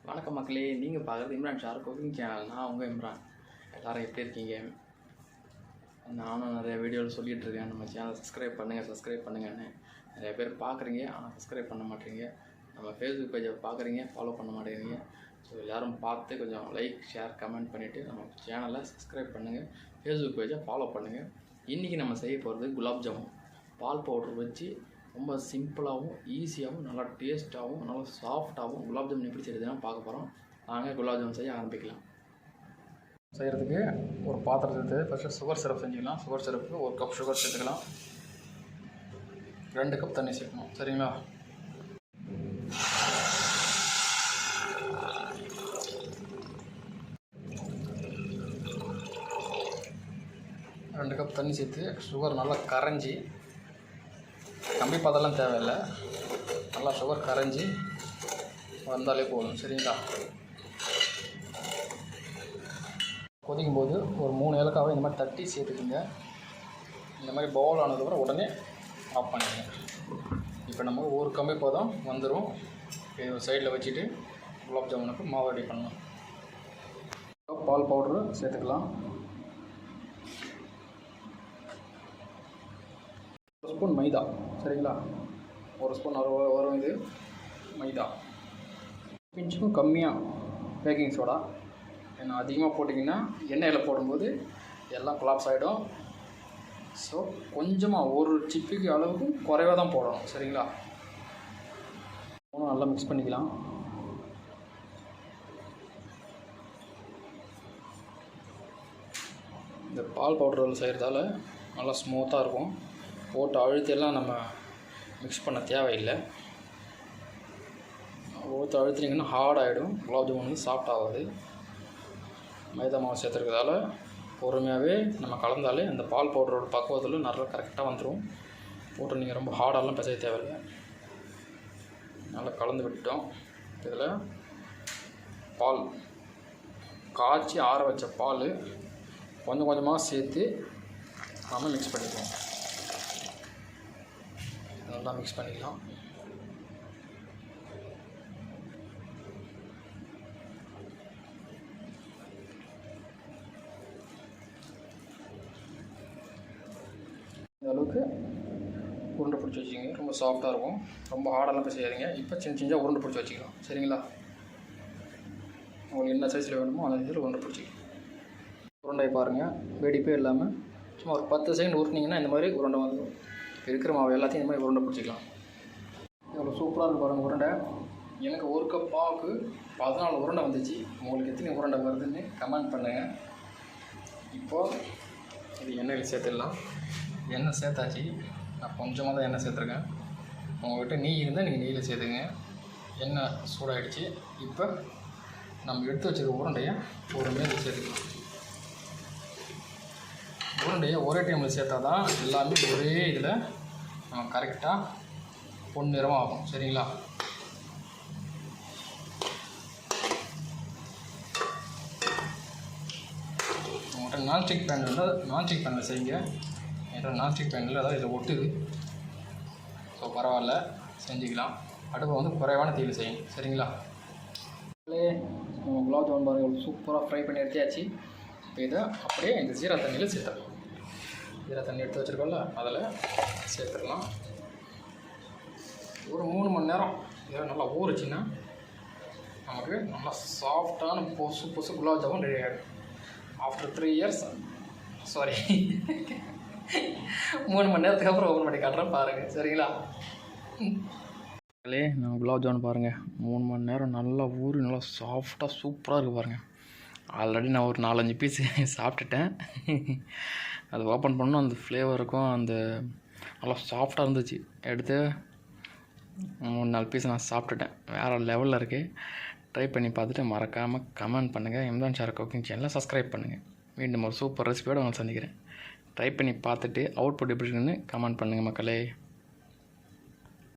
வணக்கம் மக்களே, நீங்கள் பார்க்குறது இம்ரான் ஷார் குக்கிங் சேனல். நான் உங்கள் இம்ரான். எல்லோரும் எப்படி இருக்கீங்க? நானும் நிறைய வீடியோவில் சொல்லிகிட்ருக்கேன், நம்ம சேனல் சப்ஸ்கிரைப் பண்ணுங்கன்னு. நிறைய பேர் பார்க்குறீங்க, ஆனால் சப்ஸ்கிரைப் பண்ண மாட்டேறீங்க. நம்ம ஃபேஸ்புக் பேஜை பார்க்குறீங்க, ஃபாலோ பண்ண மாட்டேங்கிறீங்க. ஸோ எல்லோரும் பார்த்து கொஞ்சம் லைக், ஷேர், கமெண்ட் பண்ணிவிட்டு நம்ம சேனலை சப்ஸ்கிரைப் பண்ணுங்கள், ஃபேஸ்புக் பேஜை ஃபாலோ பண்ணுங்கள். இன்றைக்கி நம்ம செய்ய போகிறது குலாப் ஜாமுன். பால் பவுடர் வச்சு ரொம்ப சிம்பிளாகவும் ஈஸியாகவும் நல்லா டேஸ்ட்டாகவும் நல்லா சாஃப்டாகவும் குலாப் ஜாமுன் எப்படி செய்யுதுன்னு பார்க்க போகிறோம். நாங்கள் குலாப் ஜாமுன் செய்ய ஆரம்பிக்கலாம். செய்கிறதுக்கு ஒரு பாத்திரத்தை எடுத்து ஃபஸ்ட்டு சுகர் சிரப் செஞ்சுக்கலாம். சுகர் சிரப்புக்கு 1 கப் சுகர் சேர்த்துக்கலாம். 2 கப் தண்ணி சேர்க்கணும். சரிங்களா? ரெண்டு கப் தண்ணி சேர்த்து சுகர் நல்லா கரைஞ்சி, கம்பி பாதெல்லாம் தேவையில்லை, நல்லா சுகர் கரைஞ்சி வந்தாலே போதும். சரிங்களா? கொதிக்கும் போது ஒரு 3 ஏலக்காவை இந்த மாதிரி தட்டி சேர்த்துக்குங்க. இந்த மாதிரி பவுல் ஆனதுக்கப்புறம் உடனே ஆஃப் பண்ணிடுங்க. இப்போ நம்ம ஒரு கம்பி பாதம் வந்துடும். இது ஒரு சைடில் வச்சுட்டு குலாப் ஜாமுனுக்கு மாவு ரெடி பண்ணலாம். பால் பவுட்ரு சேர்த்துக்கலாம். 1 ஸ்பூன் மைதா. சரிங்களா? 1 ஸ்பூன் வரும் இது மைதா. கொஞ்சம் கம்மியாக பேக்கிங் சோடா. ஏன்னா அதிகமாக போட்டிங்கன்னா எண்ணெயில் போடும்போது எல்லாம் கொலாப்ஸ் ஆகிடும். ஸோ கொஞ்சமாக ஒரு சிப்பிக்கு அளவுக்கு குறைவாக தான் போடணும். சரிங்களா? நல்லா மிக்ஸ் பண்ணிக்கலாம். இந்த பால் பவுடரில் செய்கிறதால நல்லா ஸ்மூத்தாக இருக்கும். போட்டு அழுத்தெல்லாம் நம்ம மிக்ஸ் பண்ண தேவையில்லை. போட்டு அழுத்தினீங்கன்னா ஹார்ட் ஆகிடும். குலாப் ஜாமுன் சாஃப்ட் ஆகாது. மைதா மாவு சேர்த்துருக்கிறதால பொறுமையாகவே நம்ம கலந்தாலே அந்த பால் பவுடரோட பக்குவத்தில் நல்லா கரெக்டாக வந்துடும். போட்டு நீங்கள் ரொம்ப ஹார்டெல்லாம் பிசைய தேவையில்லை. நல்லா கலந்து விட்டுட்டோம். இதில் பால் காய்ச்சி ஆற வச்ச பால் கொஞ்சம் கொஞ்சமாக சேர்த்து நம்ம மிக்ஸ் பண்ணிக்குவோம். நல்லா மிக்ஸ் பண்ணிக்கலாம். இந்த அளவுக்கு உருண்டை பிடிச்சி வச்சுக்கிங்க. ரொம்ப சாஃப்டாக இருக்கும். ரொம்ப ஹார்டெல்லாம் போய் செய்யாதீங்க. இப்போ சின்ன சின்னதாக உருண்டை பிடிச்சி வச்சுக்கலாம். சரிங்களா? உங்களுக்கு என்ன சைஸில் வேணுமோ அந்த சைஸில் உருண்டை பிடிச்சிக்கலாம். உருண்டை பாருங்கள், வெடிப்பே இல்லாமல் சும்மா ஒரு 10 செகண்ட் உருட்டினீங்கன்னா இந்த மாதிரி உருண்டை வந்துடும். இருக்கிற மாவு எல்லாத்தையும் இந்த மாதிரி உருண்டை பிடிச்சிக்கலாம். இவ்வளோ சூப்பராக இருக்கும் பாருங்கள் உருண்டை. எனக்கு 1 கப் மாவுக்கு 14 உருண்டை வந்துச்சு. உங்களுக்கு எத்தனை உருண்டை வருதுன்னு கமெண்ட் பண்ணுங்கள். இப்போது இது எண்ணெயில் சேர்த்துடலாம். எண்ணெய் சேர்த்தாச்சு. நான் கொஞ்சமாக தான் எண்ணெய் சேர்த்துருக்கேன். உங்கள்கிட்ட நெய் இருந்தால் நீங்கள் நெய்யில் சேர்த்துங்க. எண்ணெய் சூடாகிடுச்சு. இப்போ நம்ம எடுத்து வச்சுருக்க உருண்டையை ஒரு மேலே சேர்த்துக்கலாம். உருண்டையை ஒரே டைமில் சேர்த்தா தான் எல்லாமே ஒரே இதில் நம்ம கரெக்டாக பொன்னிறமாக ஆகும். சரிங்களா? உங்கள்கிட்ட நான்ஸ்டிக் பேன் இருந்தால் நான்ஸ்டிக் பேனில் செய்யுங்க. ஏன்னா நான்ஸ்டிக் பேனில் அதாவது இதில் ஒட்டுது. ஸோ பரவாயில்ல, செஞ்சுக்கலாம். அடுப்பை வந்து குறைவான தீயில் செய்யுங்க. சரிங்களா? நம்ம குலாப் ஜாமுன் பாருங்கள் சூப்பராக ஃப்ரை பண்ணி எடுத்தாச்சு. இப்போ இதை அப்படியே இந்த ஜீரா தண்ணியில் சேர்த்துக்கலாம். ஜீரா தண்ணி எடுத்து வச்சுருக்கோம்ல, அதில் சேர்த்துக்கலாம். ஒரு 3 மணி நேரம் இதை நல்லா ஊறிச்சின்னா நமக்கு நல்லா சாஃப்டான பொசு குலாப் ஜாமுன் ரெடி ஆகிடும். ஆஃப்டர் 3 இயர்ஸ், சாரி 3 மணி நேரத்துக்கு அப்புறம் ஓப்பன் பண்ணி காட்டுறேன் பாருங்கள். சரிங்களா? நம்ம குலாப் ஜாமுன் பாருங்கள் 3 மணி நேரம் நல்லா ஊறி நல்லா சாஃப்டாக சூப்பராக இருக்குது பாருங்கள். ஆல்ரெடி நான் ஒரு 4-5 பீஸ் சாப்பிட்டுட்டேன். அது ஓப்பன் பண்ணணும், அந்த ஃப்ளேவருக்கும் அந்த நல்லா சாஃப்டாக இருந்துச்சு. எடுத்து 3-4 பீஸ் நான் சாப்பிட்டுட்டேன். வேறு லெவலில் இருக்குது. ட்ரை பண்ணி பார்த்துட்டு மறக்காமல் கமெண்ட் பண்ணுங்கள். இம்ரான் ஷார் குக்கிங் சேனலை சப்ஸ்கிரைப் பண்ணுங்கள். மீண்டும் ஒரு சூப்பர் ரெசிபியோடு உங்களை சந்திக்கிறேன். ட்ரை பண்ணி பார்த்துட்டு அவுட்புட் எப்படி இருக்குன்னு கமெண்ட் பண்ணுங்கள் மக்களே.